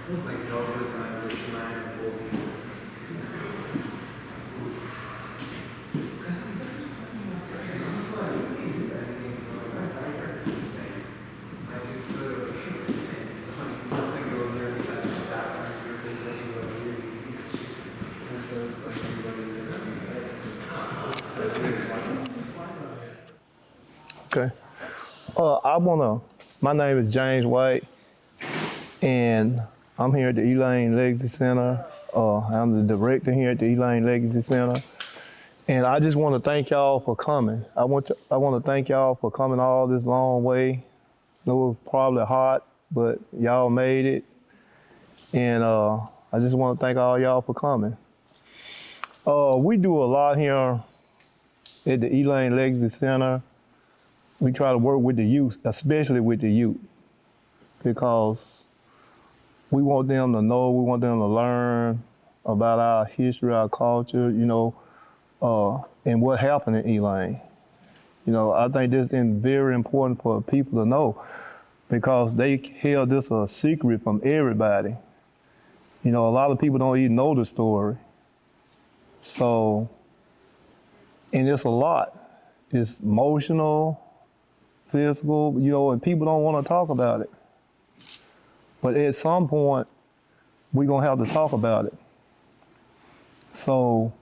Like Joseph and Shemaiah and Wolfie. Okay. My name is James White, and I'm here at the Elaine Legacy Center. I'm the director here at the Elaine Legacy Center. And I just want to thank y'all for coming. I want to thank y'all for coming all this long way. It was probably hot, but y'all made it. And I just want to thank all y'all for coming. We do a lot here at the Elaine Legacy Center. We try to work with the youth, especially with the youth, because we want them to know, we want them to learn about our history, our culture, and what happened in Elaine. I think this is very important for people to know, because they held this a secret from everybody. A lot of people don't even know the story. So, and it's a lot. It's emotional, physical, and people don't want to talk about it. But at some point, we're going to have to talk about it. So,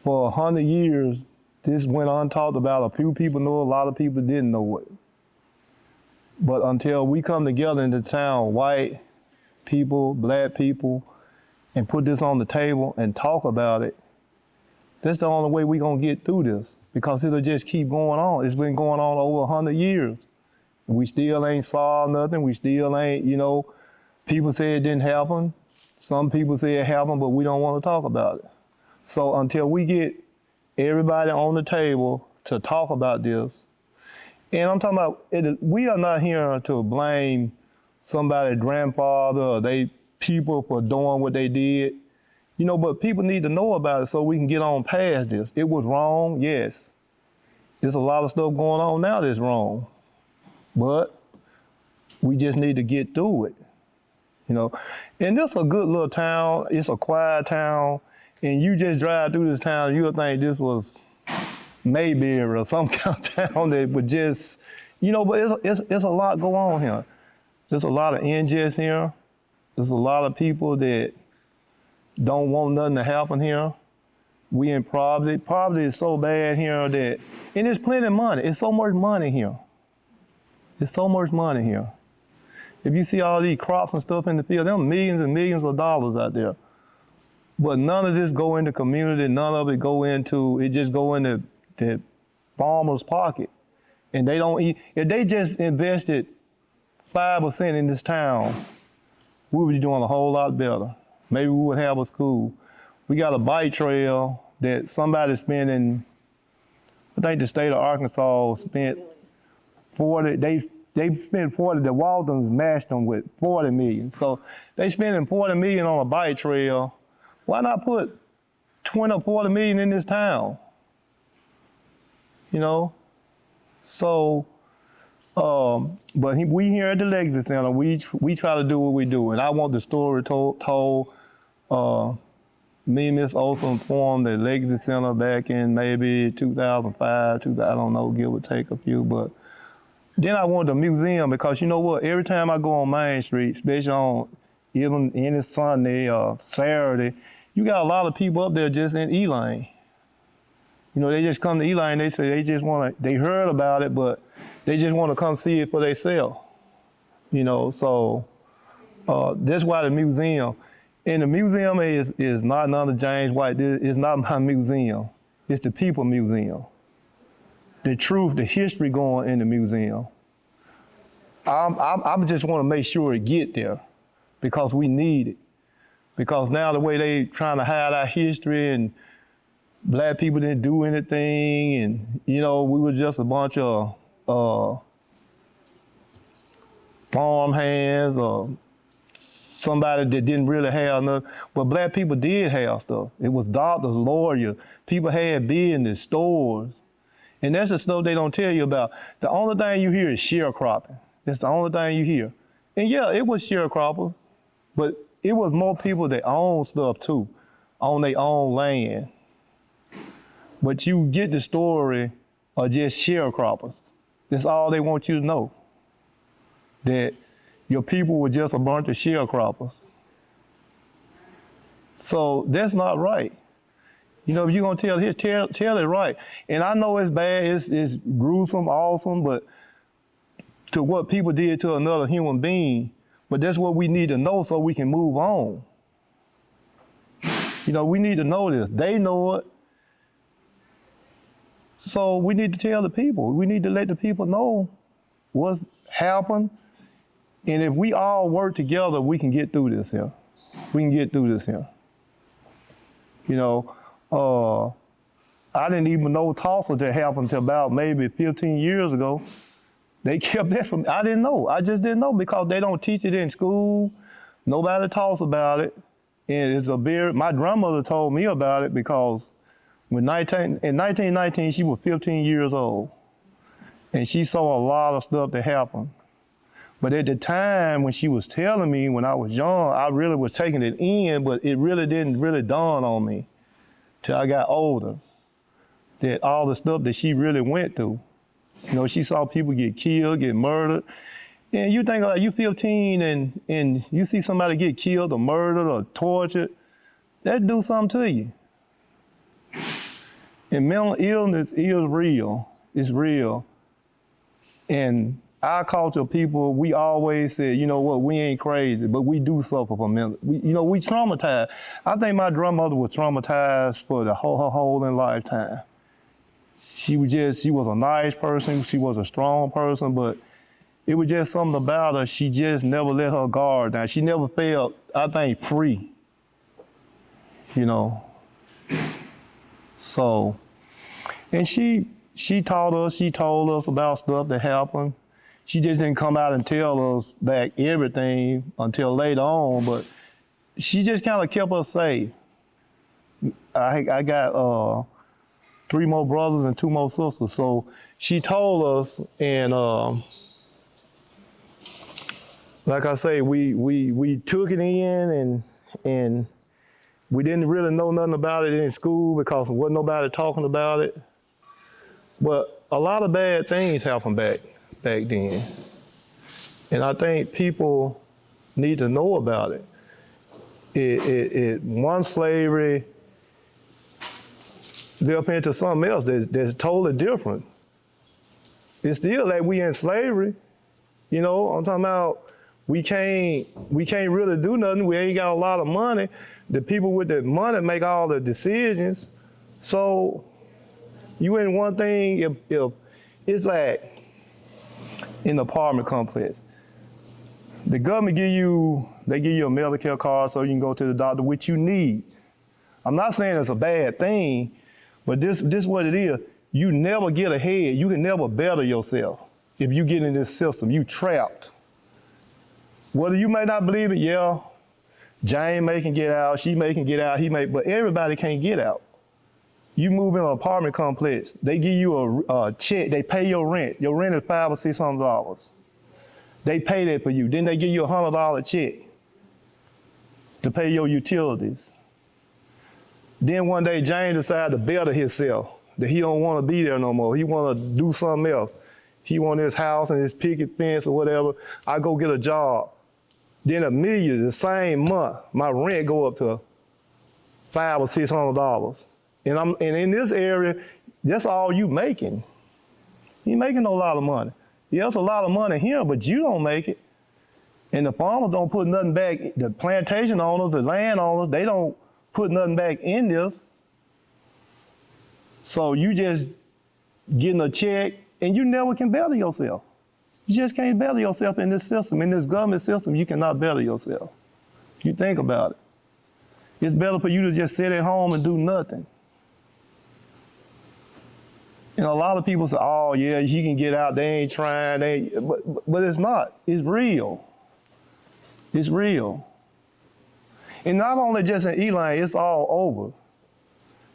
for 100 years, this went untalked about. A few people know, a lot of people didn't know it. But until we come together in the town, white people, black people, and put this on the table and talk about it, that's the only way we're going to get through this, because it'll just keep going on. It's been going on over 100 years. We still ain't solved nothing. We still ain't, people say it didn't happen. Some people say it happened, but we don't want to talk about it. So until we get everybody on the table to talk about this, and I'm talking about, we are not here to blame somebody's grandfather or they people for doing what they did. But people need to know about it so we can get on past this. It was wrong, yes. There's a lot of stuff going on now that's wrong. But we just need to get through it, And this is a good little town. It's a quiet town. And you just drive through this town, you'll think this was Mayberry or some kind of town that would just, but it's a lot going on here. There's a lot of injustice here. There's a lot of people that don't want nothing to happen here. We in poverty. Poverty is so bad here that, and there's plenty of money. It's so much money here. There's so much money here. If you see all these crops and stuff in the field, there are millions and millions of dollars out there. But none of this go into community, none of it go into, it just go into the farmer's pocket. And they don't eat, if they just invested 5% in this town, we would be doing a whole lot better. Maybe we would have a school. We got a bike trail that somebody's spending, I think the state of Arkansas spent 40, they spent 40, the Waltons matched them with 40 million. So they spending 40 million on a bike trail. Why not put 20 or 40 million in this town? So, but we here at the Legacy Center, we try to do what we do. And I want the story told. Me and Miss Olson formed the Legacy Center back in maybe 2005, I don't know, give or take a few. But then I wanted a museum, because you know what? Every time I go on Main Street, especially on even any Sunday or Saturday, you got a lot of people up there just in Elaine. They just come to Elaine, they say they heard about it, but they just want to come see it for themselves. So that's why the museum. And the museum is not none of James White. It's not my museum. It's the people museum. The truth, the history going in the museum. I just want to make sure it get there, because we need it. Because now the way they trying to hide our history, and black people didn't do anything, and we were just a bunch of farm hands or somebody that didn't really have nothing. But black people did have stuff. It was doctors, lawyers, people had business, stores. And that's the stuff they don't tell you about. The only thing you hear is sharecropping. That's the only thing you hear. And yeah, it was sharecroppers. But it was more people that own stuff too, on their own land. But you get the story of just sharecroppers. That's all they want you to know. That your people were just a bunch of sharecroppers. So that's not right. You know, if you're gonna tell it, tell it right. And I know it's bad, it's gruesome, awesome, but to what people did to another human being, but that's what we need to know so we can move on. You know, we need to know this. They know it. So we need to tell the people. We need to let the people know what's happened. And if we all work together, we can get through this here. We can get through this here. You know, I didn't even know Tulsa that happened until about maybe 15 years ago. They kept that from me. I didn't know. I just didn't know because they don't teach it in school. Nobody talks about it. And it's my grandmother told me about it because in 1919, she was 15 years old. And she saw a lot of stuff that happened. But at the time when she was telling me when I was young, I really was taking it in, but it really didn't really dawn on me till I got older, that all the stuff that she really went through. You know, she saw people get killed, get murdered. And you think like you 15 and you see somebody get killed or murdered or tortured, that do something to you. And mental illness is real. It's real. And our culture people, we always say, you know what, we ain't crazy, but we do suffer from mental. We traumatized. I think my grandmother was traumatized for her whole lifetime. She was a nice person. She was a strong person, but it was just something about her. She just never let her guard down. She never felt, I think, free. You know. So, and she told us about stuff that happened. She just didn't come out and tell us back everything until later on, but she just kind of kept us safe. I got 3 more brothers and 2 more sisters, so she told us, and like I say, we took it in, and we didn't really know nothing about it in school because there wasn't nobody talking about it. But a lot of bad things happened back then. And I think people need to know about it. One slavery developed into something else that's totally different. It's still like we in slavery. You know, I'm talking about we can't really do nothing. We ain't got a lot of money. The people with the money make all the decisions. So you in one thing, if it's like in the apartment complex, the government give you a Medicare card so you can go to the doctor, which you need. I'm not saying it's a bad thing, but this is what it is. You never get ahead. You can never better yourself. If you get in this system, you trapped. Whether you may not believe it, yeah, Jane may can get out, she may can get out, but everybody can't get out. You move in an apartment complex, they give you a check, they pay your rent. Your rent is $500 or $600. They pay that for you. Then they give you a $100 check to pay your utilities. Then one day, Jane decided to better himself, that he don't want to be there no more. He want to do something else. He want his house and his picket fence or whatever. I go get a job. Then immediately, the same month, my rent go up to $500 or $600. And in this area, that's all you making. You ain't making no lot of money. Yeah, it's a lot of money here, but you don't make it. And the farmers don't put nothing back. The plantation owners, the land owners, they don't put nothing back in this. So you just getting a check, and you never can better yourself. You just can't better yourself in this system. In this government system, you cannot better yourself. You think about it. It's better for you to just sit at home and do nothing. And a lot of people say, oh yeah, he can get out, they ain't trying, but it's not. It's real. It's real. And not only just in Elaine, it's all over.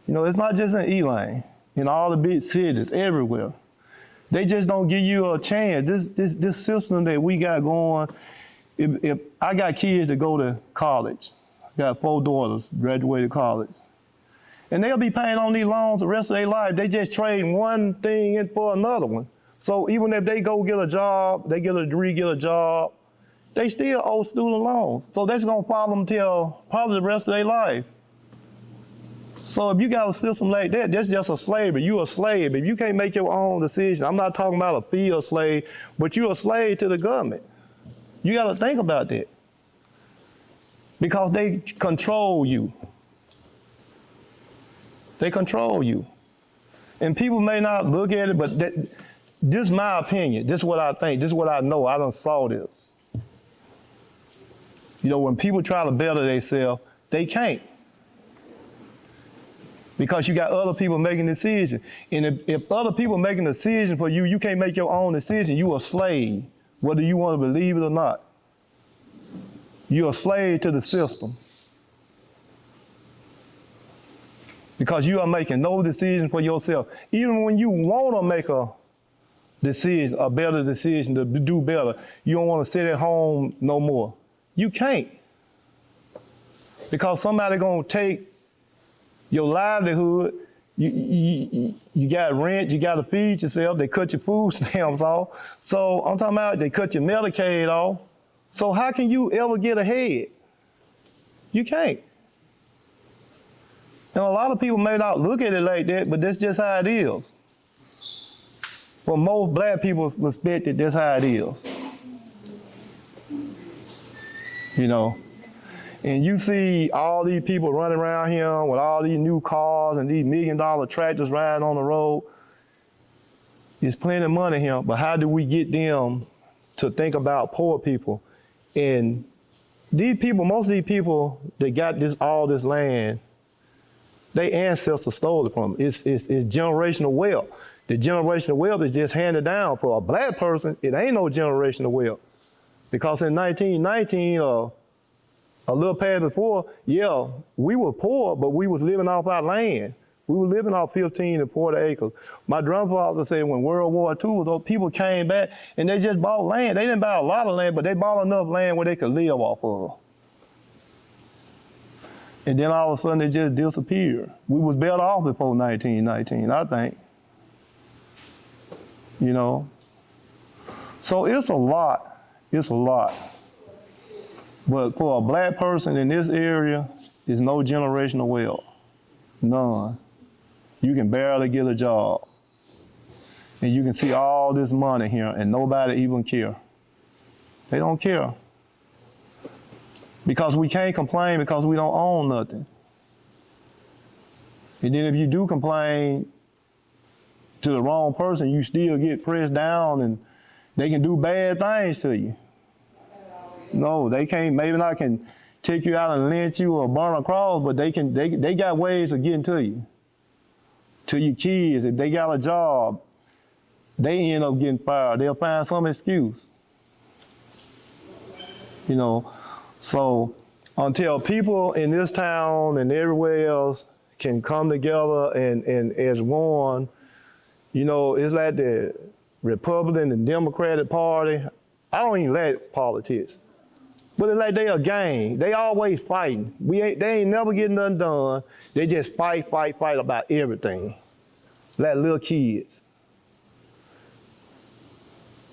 You know, it's not just in Elaine, in all the big cities, everywhere. They just don't give you a chance. This system that we got going, if I got kids that go to college, I got 4 daughters graduated college, and they'll be paying on these loans the rest of their life. They just trade one thing in for another one. So even if they go get a job, they get a degree, get a job, they still owe student loans. So that's gonna follow them till probably the rest of their life. So if you got a system like that, that's just a slavery. You're a slave. If you can't make your own decision, I'm not talking about a field slave, but you're a slave to the government. You gotta think about that. Because they control you. They control you. And people may not look at it, but this is my opinion. This is what I think. This is what I know. I done saw this. You know, when people try to better themselves, they can't. Because you got other people making decisions. And if other people making decisions for you, you can't make your own decision. You a slave, whether you want to believe it or not. You're a slave to the system. Because you are making no decision for yourself. Even when you want to make a decision, a better decision to do better, you don't want to sit at home no more. You can't. Because somebody going to take your livelihood. You got rent, you got to feed yourself. They cut your food stamps off. So I'm talking about they cut your Medicaid off. So how can you ever get ahead? You can't. And a lot of people may not look at it like that, but that's just how it is. For most black people's perspective, that's how it is. You know? And you see all these people running around here with all these new cars and these $1 million tractors riding on the road. There's plenty of money here, but how do we get them to think about poor people? And these people, most of these people that got all this land, their ancestors stole it from them. It's generational wealth. The generational wealth is just handed down. For a black person, it ain't no generational wealth. Because in 1919, a little past before, yeah, we were poor, but we was living off our land. We were living off 15 and 40 acres. My grandfather said when World War II, those people came back and they just bought land. They didn't buy a lot of land, but they bought enough land where they could live off of. And then all of a sudden it just disappeared. We was better off before 1919, I think. You know? So it's a lot. It's a lot. But for a black person in this area, there's no generational wealth. None. You can barely get a job. And you can see all this money here and nobody even care. They don't care. Because we can't complain because we don't own nothing. And then if you do complain to the wrong person, you still get pressed down and they can do bad things to you. No, they can't, maybe not can take you out and lynch you or burn a cross, but they got ways of getting to you. To your kids, if they got a job, they end up getting fired. They'll find some excuse. You know, so until people in this town and everywhere else can come together and as one, you know, it's like the Republican and Democratic Party. I don't even like politics. But it's like they a gang. They always fighting. They ain't never getting nothing done. They just fight about everything. Like little kids.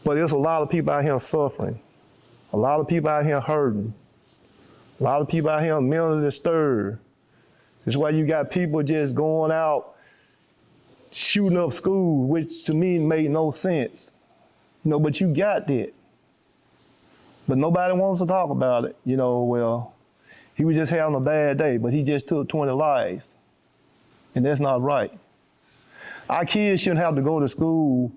But there's a lot of people out here suffering. A lot of people out here hurting. A lot of people out here mentally disturbed. That's why you got people just going out shooting up schools, which to me made no sense. You know, but you got that. But nobody wants to talk about it. You know, well, he was just having a bad day, but he just took 20 lives. And that's not right. Our kids shouldn't have to go to school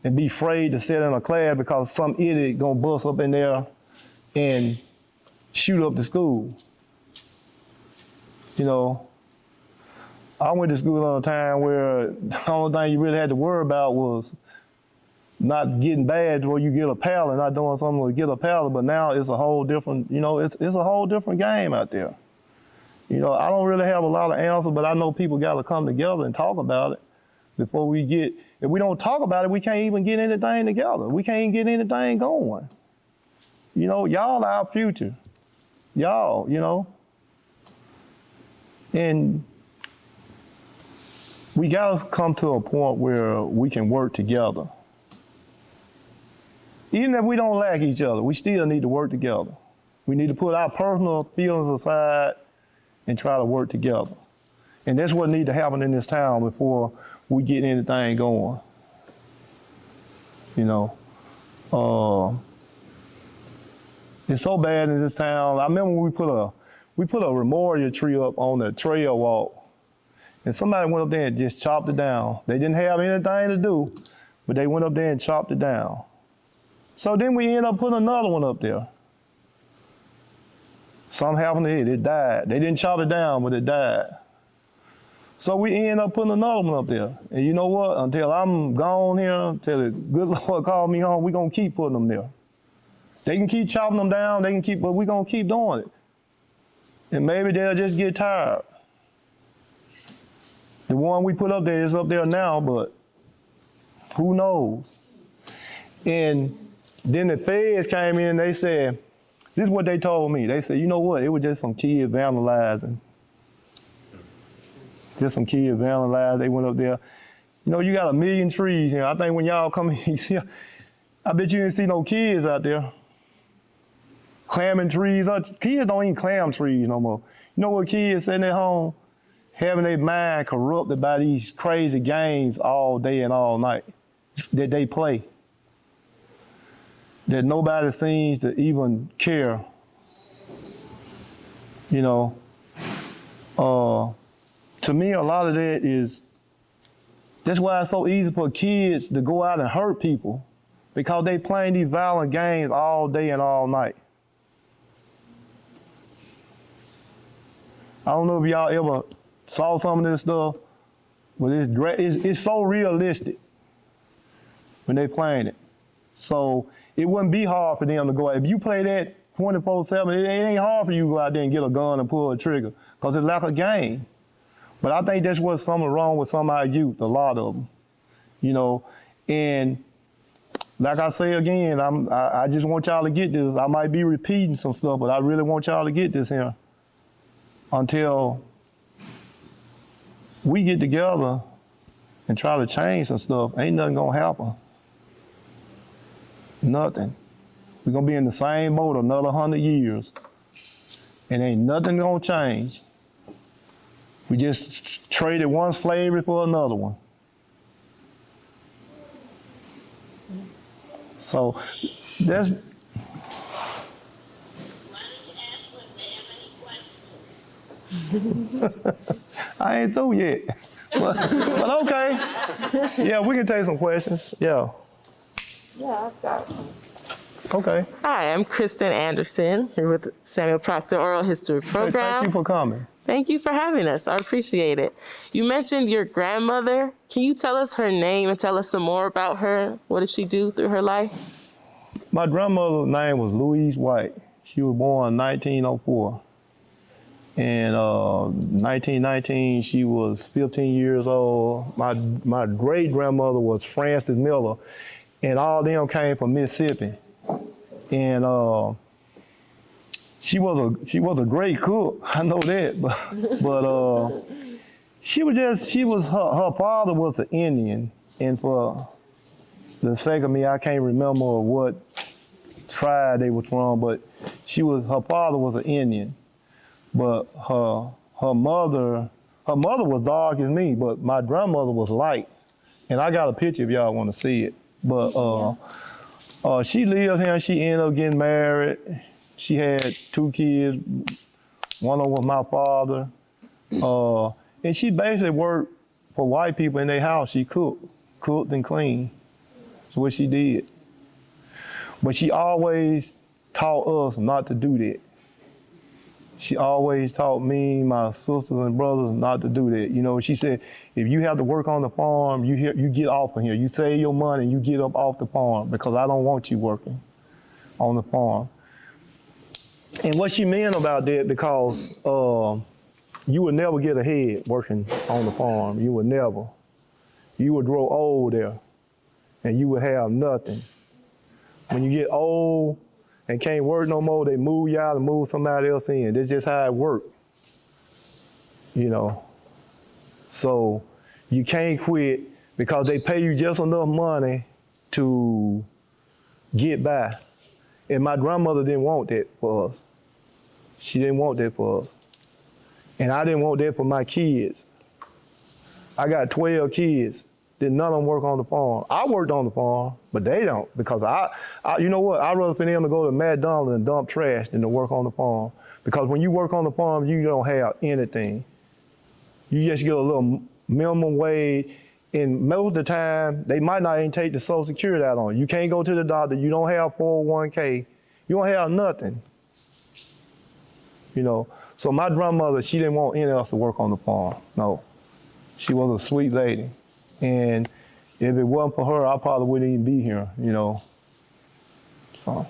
and be afraid to sit in a class because some idiot gonna bust up in there and shoot up the school. You know, I went to school on a time where the only thing you really had to worry about was not getting bad where you get a pallet, not doing something to get a pallet, but now it's a whole different, you know, it's a whole different game out there. You know, I don't really have a lot of answers, but I know people got to come together and talk about it before we get, if we don't talk about it, we can't even get anything together. We can't even get anything going. You know, y'all our future. Y'all, you know. And we gotta come to a point where we can work together. Even if we don't like each other, we still need to work together. We need to put our personal feelings aside and try to work together. And that's what needs to happen in this town before we get anything going. You know, it's so bad in this town. I remember when we put a memorial tree up on the trail walk, and somebody went up there and just chopped it down. They didn't have anything to do, but they went up there and chopped it down. So then we ended up putting another one up there. Something happened to it. It died. They didn't chop it down, but it died. So we ended up putting another one up there. And you know what? Until I'm gone here, until the good Lord called me home, we're going to keep putting them there. They can keep chopping them down, but we're going to keep doing it. And maybe they'll just get tired. The one we put up there is up there now, but who knows? And then the feds came in and they said, this is what they told me. They said, you know what? It was just some kids vandalizing. Just some kids vandalized. They went up there. You know, you got 1 million trees here. I think when y'all come in, you see, I bet you didn't see no kids out there clamming trees. Kids don't even clam trees no more. You know what kids sitting at home? Having their mind corrupted by these crazy games all day and all night that they play. That nobody seems to even care. You know, to me, a lot of that that's why it's so easy for kids to go out and hurt people, because they playing these violent games all day and all night. I don't know if y'all ever saw some of this stuff, but it's so realistic when they playing it. So it wouldn't be hard for them to go out. If you play that 24/7, it ain't hard for you to go out there and get a gun and pull a trigger, because it's like a game. But I think that's what's something wrong with some of our youth, a lot of them, you know. And like I say again, I just want y'all to get this. I might be repeating some stuff, but I really want y'all to get this here. Until we get together and try to change some stuff, ain't nothing gonna happen. Nothing. We're gonna be in the same boat another 100 years, and ain't nothing gonna change. We just traded one slavery for another one. So that's. I ain't through yet, but okay. Yeah, we can take some questions. Yeah. Yeah, I've got one. Okay. Hi, I'm Kristen Anderson, here with Samuel Proctor Oral History Program. Thank you for coming. Thank you for having us. I appreciate it. You mentioned your grandmother. Can you tell us her name and tell us some more about her? What did she do through her life? My grandmother's name was Louise White. She was born in 1904. And 1919, she was 15 years old. My great-grandmother was Frances Miller, and all of them came from Mississippi. And she was a great cook. I know that, but her father was an Indian, and for the sake of me, I can't remember what tribe they was from, but her father was an Indian. But her mother was dark as me, but my grandmother was light. And I got a picture if y'all want to see it. But she lived here and she ended up getting married. She had 2 kids. One of them was my father. And she basically worked for white people in their house. She cooked and cleaned. That's what she did. But she always taught us not to do that. She always taught me, my sisters and brothers, not to do that. You know, she said, if you have to work on the farm, you get off of here. You save your money and you get up off the farm, because I don't want you working on the farm. And what she meant about that, because you would never get ahead working on the farm. You would never. You would grow old there and you would have nothing. When you get old, and can't work no more, they move you out and move somebody else in. That's just how it works, you know. So you can't quit because they pay you just enough money to get by. And my grandmother didn't want that for us. She didn't want that for us. And I didn't want that for my kids. I got 12 kids. Did none of them work on the farm. I worked on the farm, but they don't, because I you know what? I'd rather for them to go to McDonald's and dump trash than to work on the farm. Because when you work on the farm, you don't have anything. You just get a little minimum wage, and most of the time, they might not even take the Social Security out on you. You can't go to the doctor, you don't have 401k, you don't have nothing. You know, so my grandmother, she didn't want any of us to work on the farm, no. She was a sweet lady. And if it wasn't for her, I probably wouldn't even be here, you know. So,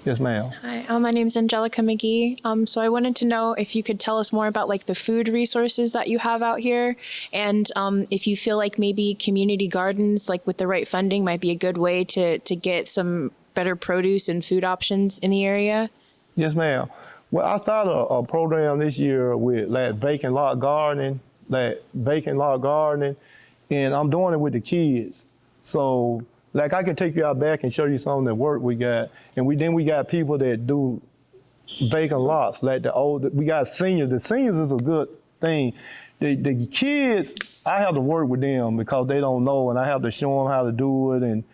yes, ma'am. Hi, my name's Angelica McGee. So I wanted to know if you could tell us more about like the food resources that you have out here, and if you feel like maybe community gardens, like with the right funding, might be a good way to get some better produce and food options in the area. Yes, ma'am. Well, I started a program this year with like vacant lot gardening, and I'm doing it with the kids. So, like, I can take you out back and show you some of the work we got. And we got people that do vacant lots, like we got seniors. The seniors is a good thing. The kids, I have to work with them because they don't know, and I have to show them how to do it. And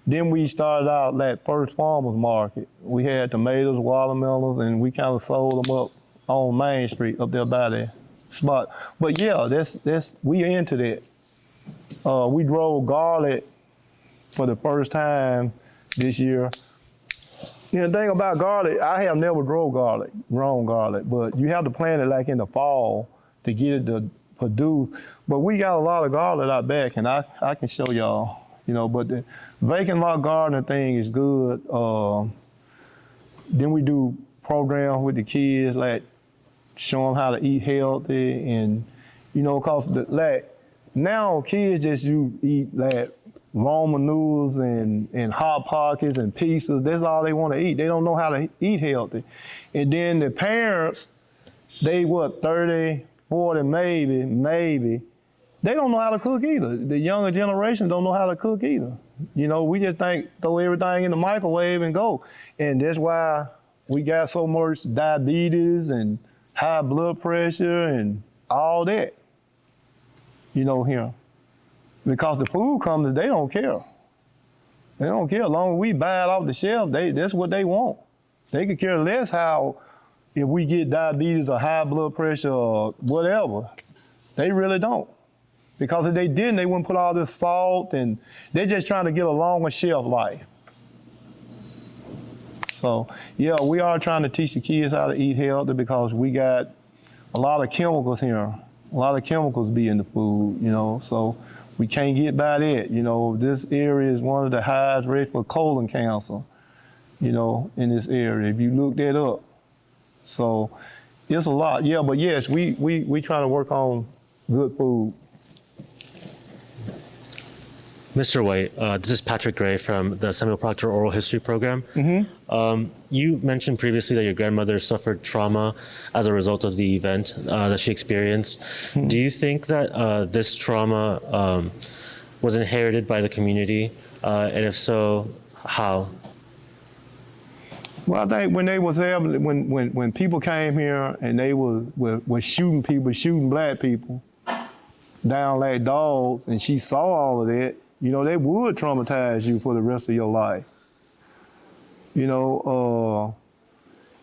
then we started out like first farmers market. We had tomatoes, watermelons, and we kind of sold them up on Main Street up there by the spot. But yeah, we into that. We drove garlic for the first time this year. You know, the thing about garlic, I have never grown garlic, but you have to plant it like in the fall to get it to produce. But we got a lot of garlic out back, and I can show y'all, you know, but the vacant lot gardening thing is good. Then we do programs with the kids, like show them how to eat healthy, and, you know, cause now kids just eat like Roman noodles and Hot Pockets and pizzas. That's all they want to eat. They don't know how to eat healthy. And then the parents, they 30, 40, maybe. They don't know how to cook either. The younger generation don't know how to cook either. You know, we just throw everything in the microwave and go. And that's why we got so much diabetes and high blood pressure and all that, you know, here. Because the food companies, they don't care. They don't care. As long as we buy it off the shelf, that's what they want. They could care less if we get diabetes or high blood pressure or whatever. They really don't. Because if they didn't, they wouldn't put all this salt, and they're just trying to get a longer shelf life. So, yeah, we are trying to teach the kids how to eat healthy because we got a lot of chemicals here. A lot of chemicals be in the food, you know, so we can't get by that. You know, this area is one of the highest rates for colon cancer, you know, in this area, if you look that up. So it's a lot, yeah, but yes, we try to work on good food. Mr. White, this is Patrick Gray from the Samuel Proctor Oral History Program. You mentioned previously that your grandmother suffered trauma as a result of the event that she experienced. Do you think that this trauma was inherited by the community? And if so, how? Well, I think when they was when people came here and they was shooting people, shooting black people down like dogs, and she saw all of that, you know, they would traumatize you for the rest of your life. You know,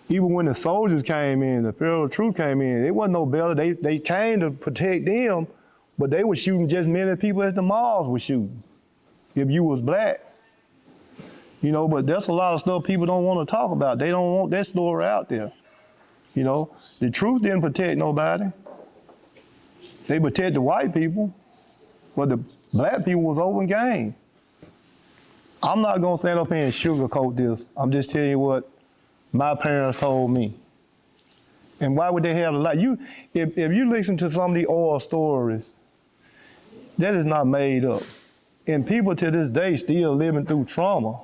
even when the soldiers came in, the federal troops came in, it wasn't no better. They came to protect them, but they were shooting just as many people as the malls were shooting, if you was black. You know, but there's a lot of stuff people don't want to talk about. They don't want that story out there. You know, the truth didn't protect nobody. They protect the white people, but the black people was open game. I'm not gonna stand up here and sugarcoat this. I'm just telling you what my parents told me. And why would they have a lie? If you listen to some of the oral stories, that is not made up. And people to this day still living through trauma.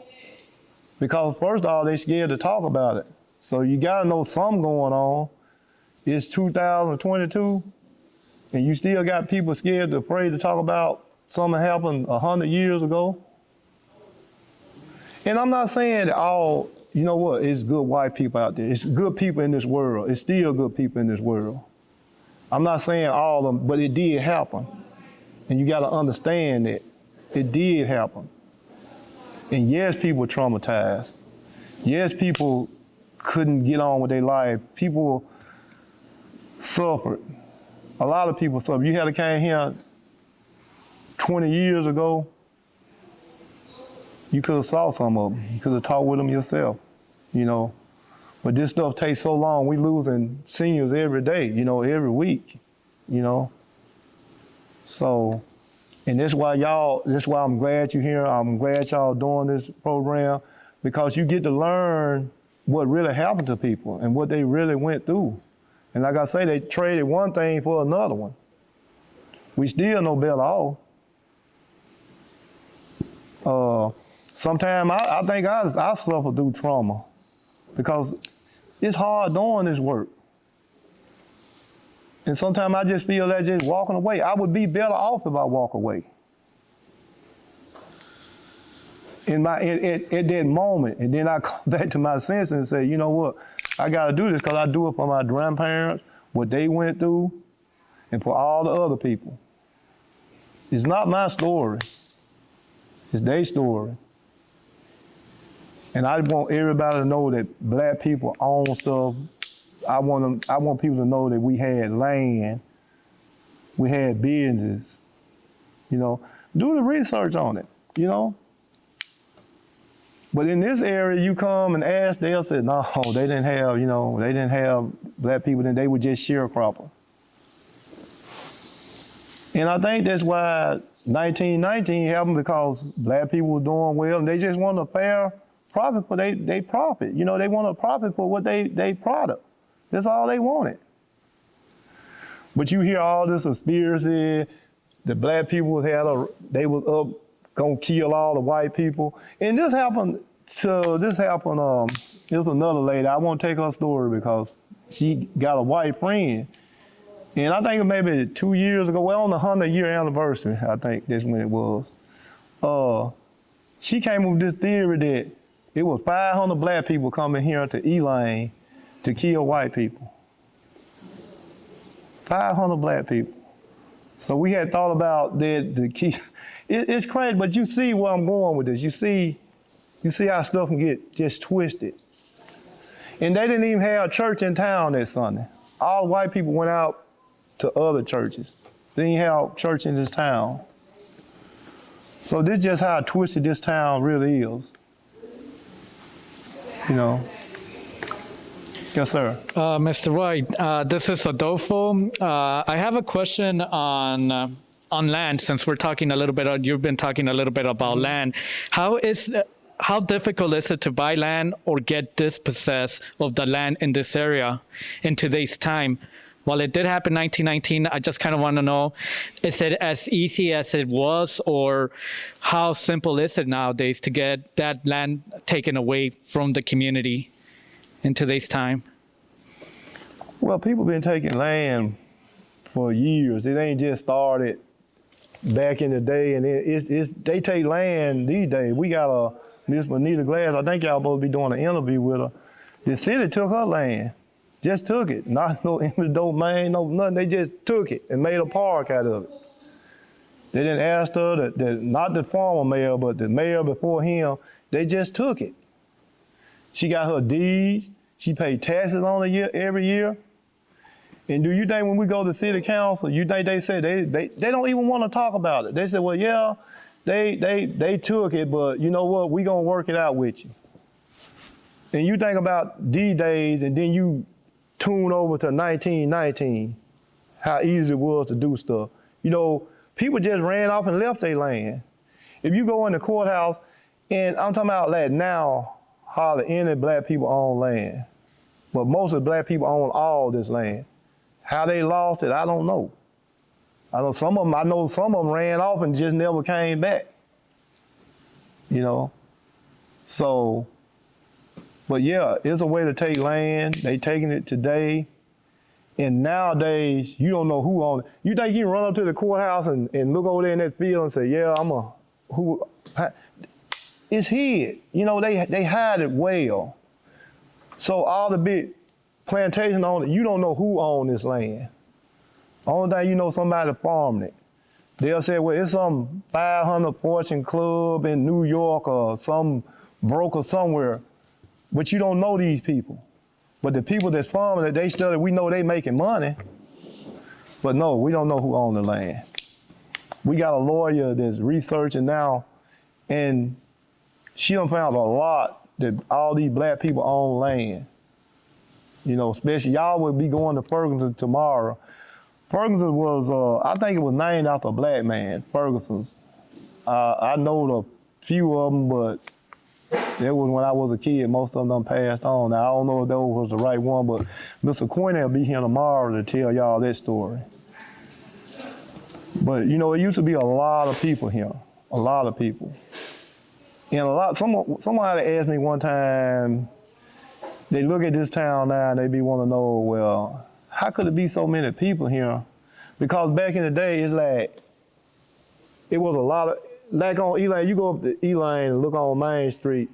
Because first of all, they scared to talk about it. So you gotta know something going on. It's 2022, and you still got people scared to afraid to talk about something happened 100 years ago. And I'm not saying that all, you know what, it's good white people out there. It's good people in this world. It's still good people in this world. I'm not saying all of them, but it did happen. And you gotta understand that it did happen. And yes, people were traumatized. Yes, people couldn't get on with their life. People suffered. A lot of people suffered. You had to came here 20 years ago, you could have saw some of them. You could have talked with them yourself, you know. But this stuff takes so long. We losing seniors every day, you know, every week, you know. So, and that's why I'm glad you're here. I'm glad y'all doing this program, because you get to learn what really happened to people and what they really went through. And like I say, they traded one thing for another one. We still no better off. Sometimes I think I suffer through trauma, because it's hard doing this work. And sometimes I just feel that just walking away, I would be better off if I walk away. At that moment, and then I come back to my senses and say, you know what, I gotta do this because I do it for my grandparents, what they went through, and for all the other people. It's not my story, it's their story. And I want everybody to know that black people own stuff. I want people to know that we had land, we had business, you know. Do the research on it, you know. But in this area, you come and ask, they'll say, no, they didn't have black people, then they were just sharecropper. And I think that's why 1919 happened, because black people were doing well, and they just wanted a fair profit for they profit. You know, they want a profit for what they product. That's all they wanted. But you hear all this conspiracy, the black people they was up gonna kill all the white people. And this happened, there's another lady, I won't take her story because she got a white friend. And I think maybe 2 years ago, well, on the 100-year anniversary, I think that's when it was, she came up with this theory that it was 500 black people coming here to Elaine to kill white people. 500 black people. So we had thought about that, the key. It's crazy, but you see where I'm going with this. You see how stuff can get just twisted. And they didn't even have a church in town that Sunday. All white people went out to other churches. They didn't have church in this town. So this is just how twisted this town really is. You know. Yes, sir. Mr. White, this is Adolfo. I have a question on land, since we're talking a little bit, you've been talking a little bit about land. How difficult is it to buy land or get dispossessed of the land in this area in today's time? While it did happen in 1919, I just kind of want to know, is it as easy as it was, or how simple is it nowadays to get that land taken away from the community in today's time? Well, people been taking land for years. It ain't just started back in the day, and they take land these days. We got Miss Bonita Glass, I think y'all supposed to be doing an interview with her. The city took her land, just took it. Not no eminent domain, no nothing. They just took it and made a park out of it. They didn't ask her, not the former mayor, but the mayor before him, they just took it. She got her deeds. She paid taxes on it every year. And do you think when we go to city council, you think they said they don't even want to talk about it? They said, well, yeah, they took it, but you know what? We gonna work it out with you. And you think about these days, and then you tune over to 1919, how easy it was to do stuff. You know, people just ran off and left their land. If you go in the courthouse, and I'm talking about like now, hardly any black people own land. But most of the black people own all this land. How they lost it, I don't know. I know some of them ran off and just never came back. You know? So But yeah, it's a way to take land. They taking it today. And nowadays, you don't know who owns it. You think you can run up to the courthouse and look over there in that field and say, yeah, it's hid. You know, they hide it well. So all the big plantation owners, you don't know who owns this land. Only thing you know, somebody farming it. They'll say, well, it's some 500 Fortune club in New York or some broker somewhere, but you don't know these people. But the people that's farming it, they study, we know they making money, but no, we don't know who owns the land. We got a lawyer that's researching now, and she done found a lot that all these black people own land. You know, especially y'all would be going to Ferguson tomorrow. Ferguson was, I think it was named after a black man, Ferguson's. I know a few of them, but that was when I was a kid. Most of them done passed on. Now, I don't know if that was the right one, but Mr. Quinn will be here tomorrow to tell y'all that story. But, you know, it used to be a lot of people here, a lot of people. And somebody asked me one time, they look at this town now and they be want to know, well, how could it be so many people here? Because back in the day, it's like, it was a lot of, like on Elaine, you go up to Elaine and look on Main Street.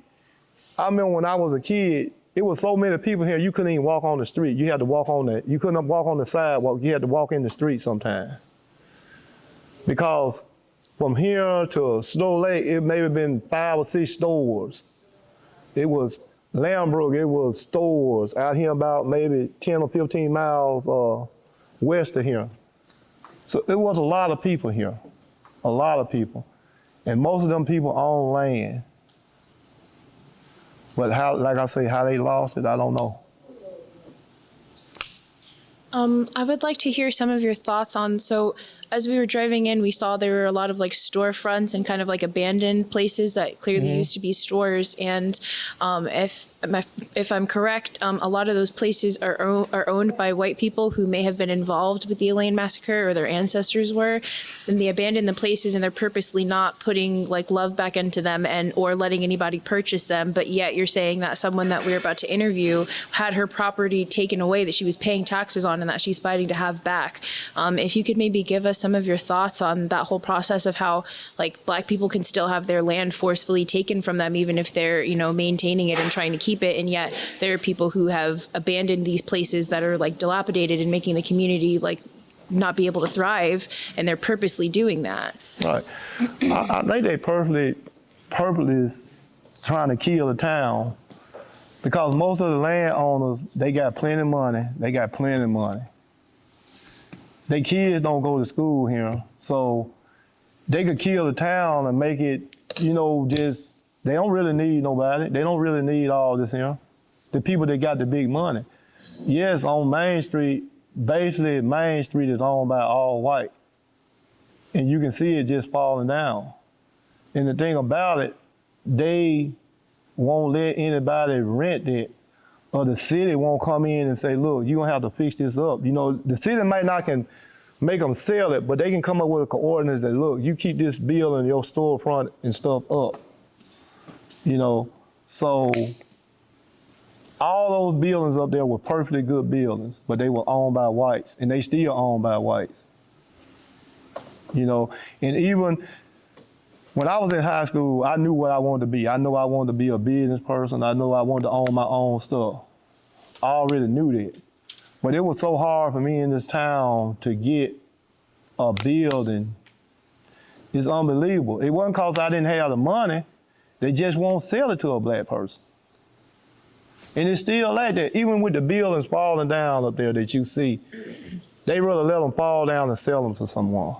I remember when I was a kid, it was so many people here, you couldn't even walk on the street. You had to you couldn't walk on the sidewalk, you had to walk in the street sometimes. Because from here to Snow Lake, it maybe been 5 or 6 stores. It was Lambrook, it was stores out here about maybe 10 or 15 miles west of here. So it was a lot of people here, a lot of people. And most of them people own land. But how, like I say, how they lost it, I don't know. I would like to hear some of your thoughts on, so as we were driving in, we saw there were a lot of like storefronts and kind of like abandoned places that clearly used to be stores. And if I'm correct, a lot of those places are owned by white people who may have been involved with the Elaine massacre or their ancestors were. And they abandon the places and they're purposely not putting like love back into them or letting anybody purchase them. But yet you're saying that someone that we're about to interview had her property taken away that she was paying taxes on and that she's fighting to have back. If you could maybe give us some of your thoughts on that whole process of how like black people can still have their land forcefully taken from them, even if they're, you know, maintaining it and trying to keep it. And yet there are people who have abandoned these places that are like dilapidated and making the community like not be able to thrive. And they're purposely doing that. Right. I think they purposely is trying to kill the town because most of the landowners, they got plenty of money. They got plenty of money. Their kids don't go to school here, so they could kill the town and make it, you know, just, they don't really need nobody. They don't really need all this here. The people that got the big money. Yes, on Main Street, basically Main Street is owned by all white. And you can see it just falling down. And the thing about it, they won't let anybody rent it, or the city won't come in and say, look, you're gonna have to fix this up. You know, the city might not can make them sell it, but they can come up with a coordinate that, look, you keep this building, your storefront and stuff up. You know, so all those buildings up there were perfectly good buildings, but they were owned by whites, and they still owned by whites. You know, and even when I was in high school, I knew what I wanted to be. I knew I wanted to be a business person. I knew I wanted to own my own stuff. I already knew that. But it was so hard for me in this town to get a building. It's unbelievable. It wasn't because I didn't have the money. They just won't sell it to a black person. And it's still like that. Even with the buildings falling down up there that you see, they rather let them fall down and sell them to someone.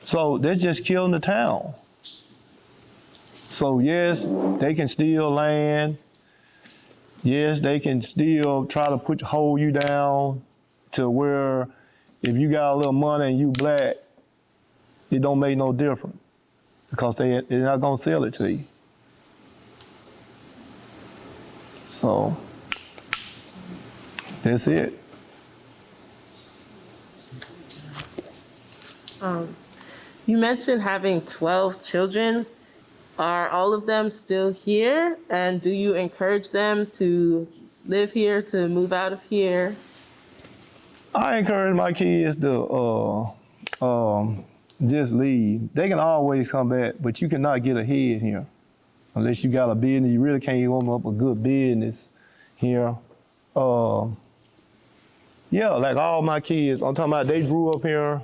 So they're just killing the town. So yes, they can steal land. Yes, they can still try to hold you down to where if you got a little money and you black, it don't make no difference because they're not gonna sell it to you. So that's it. You mentioned having 12 children. Are all of them still here? And do you encourage them to live here, to move out of here? I encourage my kids to just leave. They can always come back, but you cannot get ahead here. Unless you got a business, you really can't open up a good business here. Yeah, like all my kids, I'm talking about they grew up here.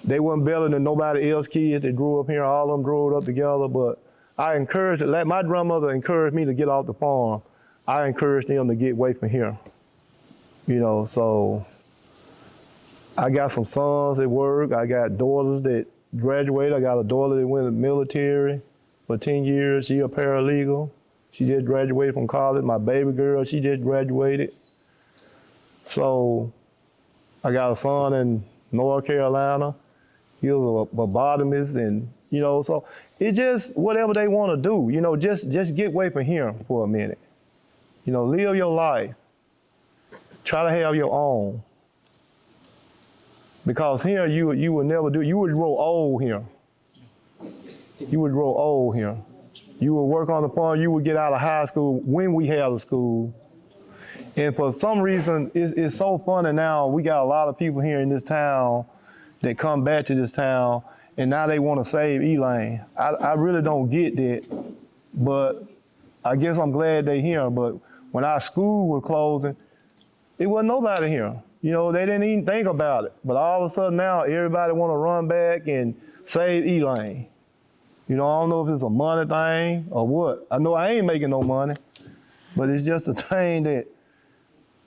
They wasn't better than nobody else kids that grew up here. All of them grew up together, but I encourage it. Like my grandmother encouraged me to get off the farm. I encouraged them to get away from here. You know, so I got some sons at work. I got daughters that graduated. I got a daughter that went in the military for 10 years. She a paralegal. She just graduated from college. My baby girl, she just graduated. So I got a son in North Carolina. He was a botanist, and you know, so it just whatever they want to do, you know, just get away from here for a minute. You know, live your life. Try to have your own. Because here you would never do. You would grow old here. You would grow old here. You would work on the farm. You would get out of high school when we had a school. And for some reason, it's so funny now. We got a lot of people here in this town that come back to this town, and now they want to save Elaine. I really don't get that, but I guess I'm glad they're here. But when our school was closing, it wasn't nobody here. You know, they didn't even think about it. But all of a sudden now, everybody want to run back and save Elaine. You know, I don't know if it's a money thing or what. I know I ain't making no money, but it's just a thing that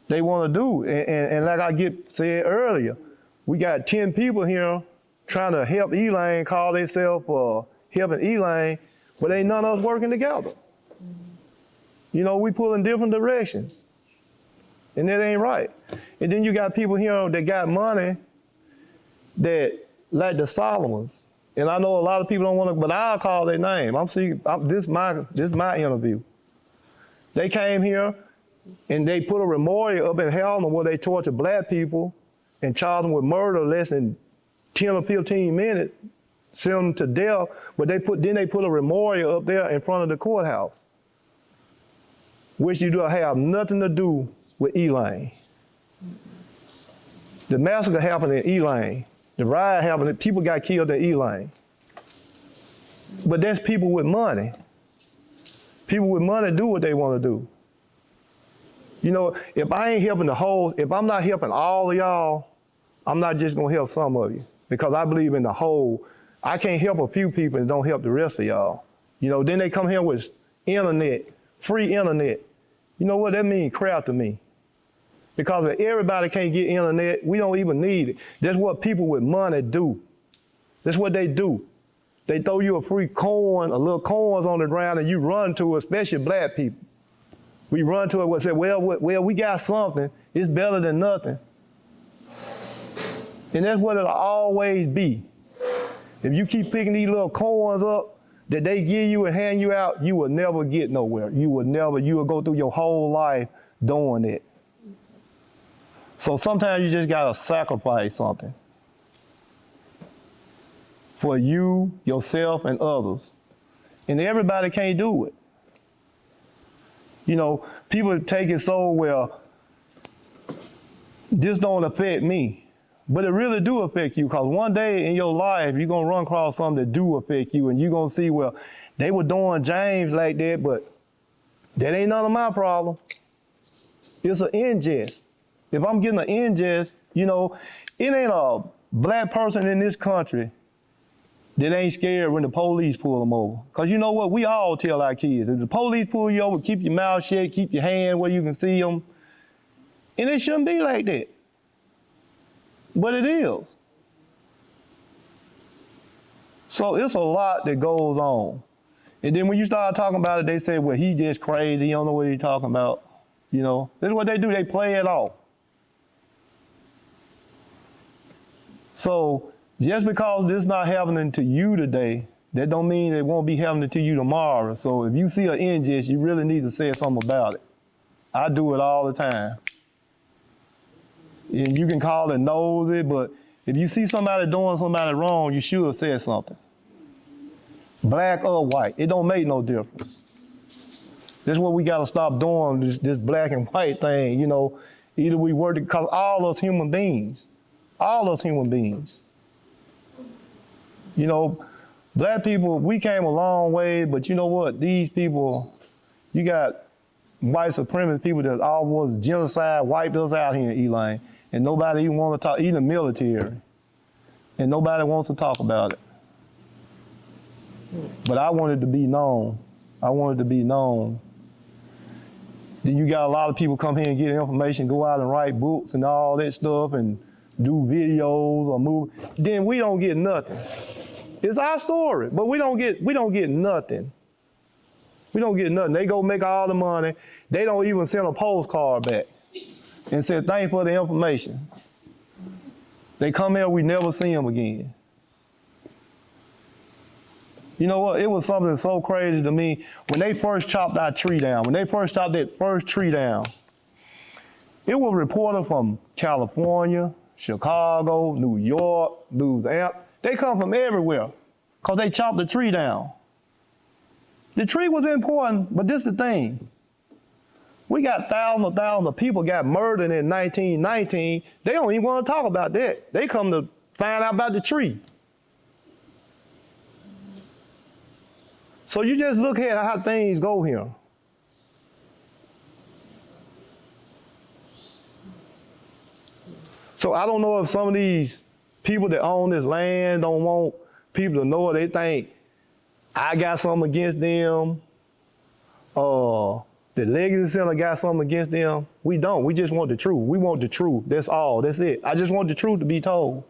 they want to do. And like I said earlier, we got 10 people here trying to help Elaine, call themselves helping Elaine, but ain't none of us working together. You know, we pull in different directions, and that ain't right. And then you got people here that got money that, like the Solomons, and I know a lot of people don't want to, but I'll call their name. This is my interview. They came here, and they put a memorial up in Helena where they tortured black people and charged them with murder less than 10 or 15 minutes, sent them to death, but then they put a memorial up there in front of the courthouse, which you do have nothing to do with Elaine. The massacre happened in Elaine. The riot happened, people got killed in Elaine. But that's people with money. People with money do what they want to do. You know, if I ain't helping if I'm not helping all of y'all, I'm not just gonna help some of you, because I believe in the whole. I can't help a few people and don't help the rest of y'all. You know, then they come here with internet, free internet. You know what that means? Crap to me. Because if everybody can't get internet, we don't even need it. That's what people with money do. That's what they do. They throw you a free coin, a little coins on the ground, and you run to it, especially black people. We run to it and say, well, we got something. It's better than nothing. And that's what it'll always be. If you keep picking these little coins up that they give you and hand you out, you will never get nowhere. You will go through your whole life doing it. So sometimes you just gotta sacrifice something for you, yourself, and others. And everybody can't do it. You know, people take it so well, this don't affect me. But it really do affect you, because one day in your life, you're gonna run across something that do affect you, and you're gonna see, well, they were doing James like that, but that ain't none of my problem. It's an ingest. If I'm getting an ingest, you know, it ain't a black person in this country that ain't scared when the police pull them over. Because you know what? We all tell our kids, if the police pull you over, keep your mouth shut, keep your hand where you can see them. And it shouldn't be like that. But it is. So it's a lot that goes on. And then when you start talking about it, they say, well, he just crazy, he don't know what he's talking about. You know, that's what they do, they play it off. So just because this not happening to you today, that don't mean it won't be happening to you tomorrow. So if you see an injustice, you really need to say something about it. I do it all the time. And you can call it nosy, but if you see somebody doing somebody wrong, you should have said something. Black or white, it don't make no difference. This is what we gotta stop doing, this black and white thing, you know. Either we work, because all us human beings. You know, black people, we came a long way, but you know what? These people, you got white supremacist people that almost genocide, wiped us out here in Elaine, and nobody even want to talk, even the military, and nobody wants to talk about it. But I wanted to be known. Then you got a lot of people come here and get information, go out and write books and all that stuff, and do videos or movies. Then we don't get nothing. It's our story, but we don't get nothing. We don't get nothing. They go make all the money. They don't even send a postcard back and say, thanks for the information. They come here, we never see them again. You know what? It was something so crazy to me when they first chopped that tree down. When they first chopped that first tree down, it was reported from California, Chicago, New York, Louisiana. They come from everywhere because they chopped the tree down. The tree was important, but this is the thing. We got thousands of people got murdered in 1919. They don't even want to talk about that. They come to find out about the tree. So you just look at how things go here. So I don't know if some of these people that own this land don't want people to know it. They think I got something against them. The Legacy Center got something against them. We don't. We just want the truth. We want the truth. That's all. That's it. I just want the truth to be told.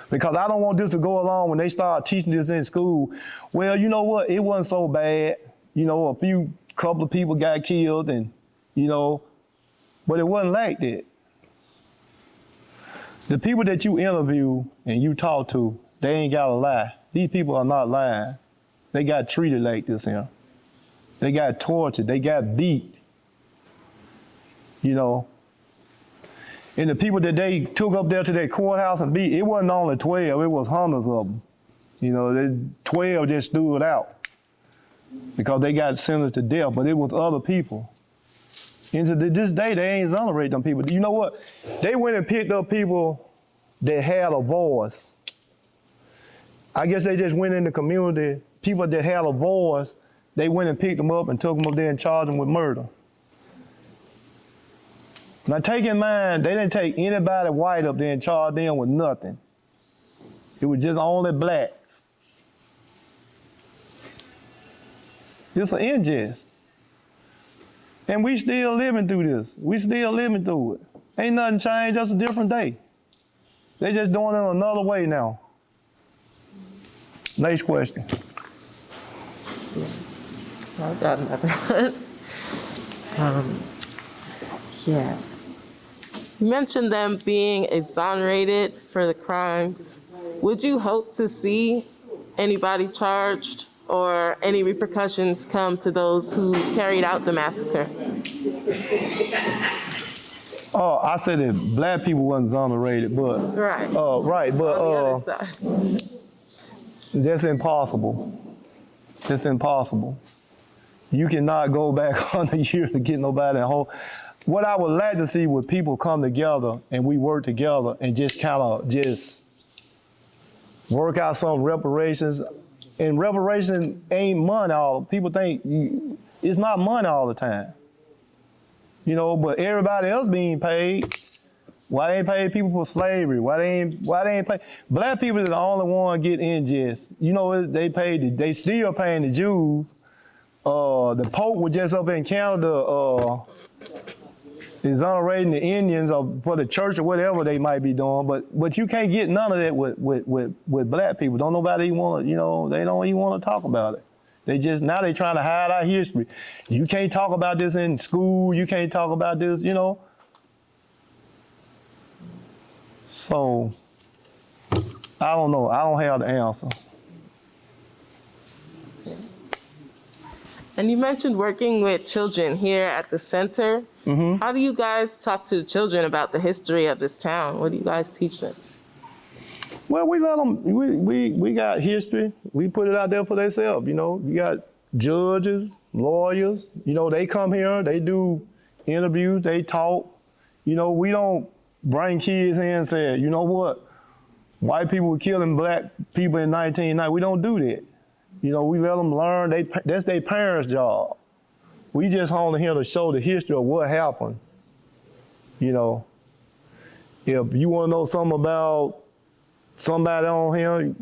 Because I don't want this to go along when they start teaching this in school. Well, you know what? It wasn't so bad. You know, couple of people got killed and, you know, but it wasn't like that. The people that you interview and you talk to, they ain't got to lie. These people are not lying. They got treated like this here. They got tortured. They got beat. You know. And the people that they took up there to that courthouse and beat, it wasn't only 12, it was hundreds of them. You know, 12 just stood out because they got sentenced to death, but it was other people. And to this day, they ain't exonerate them people. You know what? They went and picked up people that had a voice. I guess they just went in the community, people that had a voice, they went and picked them up and took them up there and charged them with murder. Now take in mind, they didn't take anybody white up there and charge them with nothing. It was just only blacks. It's an injustice. And we still living through this. We still living through it. Ain't nothing changed, just a different day. They just doing it another way now. Next question. I got another one. Yeah. You mentioned them being exonerated for the crimes. Would you hope to see anybody charged or any repercussions come to those who carried out the massacre? Oh, I said that black people wasn't exonerated, but Right. right, but On the other side. that's impossible. It's impossible. You cannot go back 100 years to get nobody in home. What I would like to see would people come together and we work together and just kind of just work out some reparations. And reparation ain't money all. People think it's not money all the time. You know, but everybody else being paid. Why they ain't pay people for slavery? Why they ain't pay? Black people are the only one get injustice. You know, they still paying the Jews. The Pope was just up in Canada exonerating the Indians for the church or whatever they might be doing, but you can't get none of that with black people. Don't nobody even want to, you know, they don't even want to talk about it. Now they trying to hide our history. You can't talk about this in school. You can't talk about this, you know. So, I don't know. I don't have the answer. And you mentioned working with children here at the center. Mm-hmm. How do you guys talk to the children about the history of this town? What do you guys teach them? Well, we let them, we got history. We put it out there for themselves, you know. You got judges, lawyers, you know, they come here, they do interviews, they talk. You know, we don't bring kids in and say, you know what, white people were killing black people in 1990. We don't do that. You know, we let them learn. That's their parents' job. We just only here to show the history of what happened. You know, if you want to know something about somebody on here,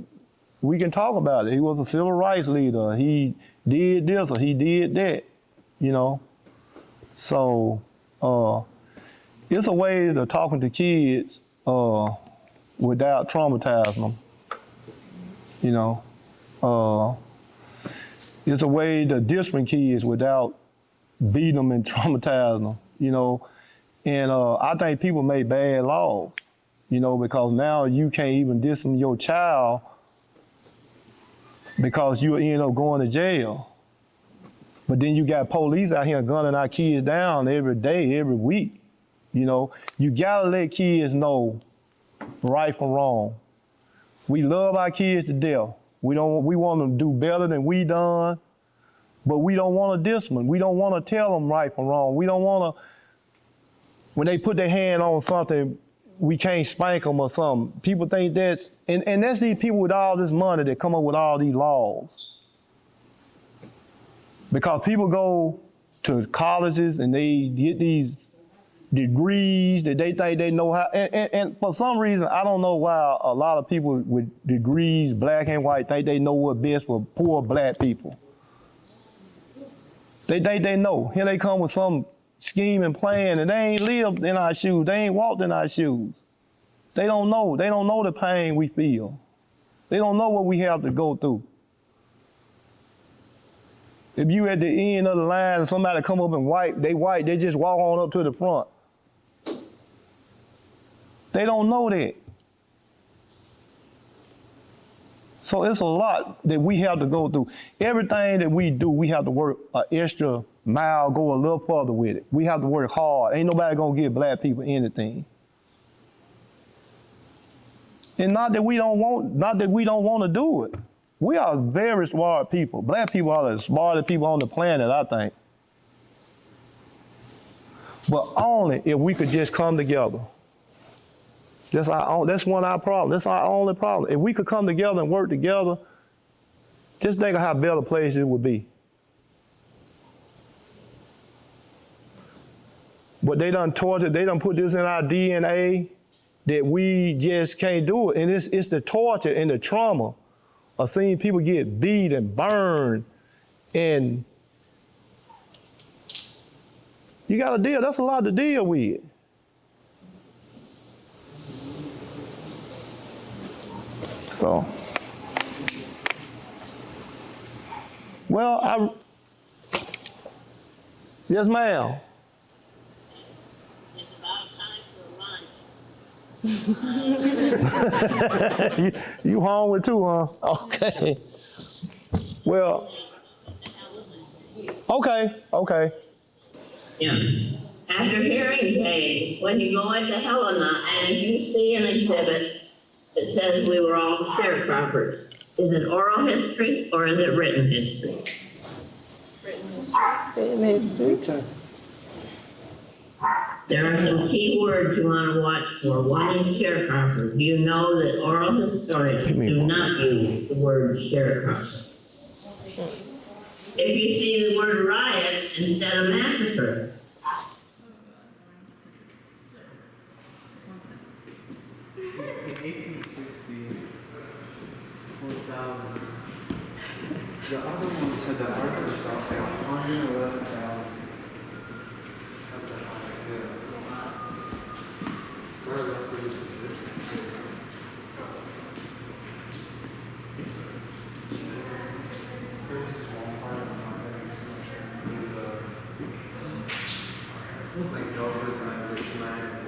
we can talk about it. He was a civil rights leader. He did this or he did that, you know. So it's a way to talking to kids without traumatizing them, you know. It's a way to discipline kids without beating them and traumatizing them, you know. And I think people make bad laws, you know, because now you can't even discipline your child because you end up going to jail. But then you got police out here gunning our kids down every day, every week. You know, you gotta let kids know right from wrong. We love our kids to death. We want them to do better than we done, but we don't want to discipline. We don't want to tell them right from wrong. We don't want to, when they put their hand on something, we can't spank them or something. People think that's, and that's these people with all this money that come up with all these laws. Because people go to colleges and they get these degrees that they think they know how, and for some reason, I don't know why a lot of people with degrees, black and white, think they know what's best for poor black people. They think they know. Here they come with some scheme and plan, and they ain't lived in our shoes. They ain't walked in our shoes. They don't know. They don't know the pain we feel. They don't know what we have to go through. If you at the end of the line and somebody come up and white, they just walk on up to the front. They don't know that. So it's a lot that we have to go through. Everything that we do, we have to work an extra mile, go a little further with it. We have to work hard. Ain't nobody gonna give black people anything. And not that we don't want to do it. We are very smart people. Black people are the smartest people on the planet, I think. But only if we could just come together. That's one of our problems. That's our only problem. If we could come together and work together, just think of how better place it would be. But they done tortured, they done put this in our DNA that we just can't do it. And it's the torture and the trauma of seeing people get beat and burned. And you got to deal, that's a lot to deal with. So, well, yes, ma'am. It's about time for lunch. You hungry too, huh? Okay. Well, okay. Yeah. After hearing Dave, when you go into Helena and if you see an exhibit that says we were all sharecroppers, is it oral history or is it written history? In history. There are some key words you want to watch for. One is sharecropper. Do you know that oral historians do not use the word sharecropper? If you see the word riot instead of massacre, In 1860, 4,000. The other one said that Arthur South had 111,000. Where are the rest of the statistics? Very small part of the context to the like Joseph's and Richmond.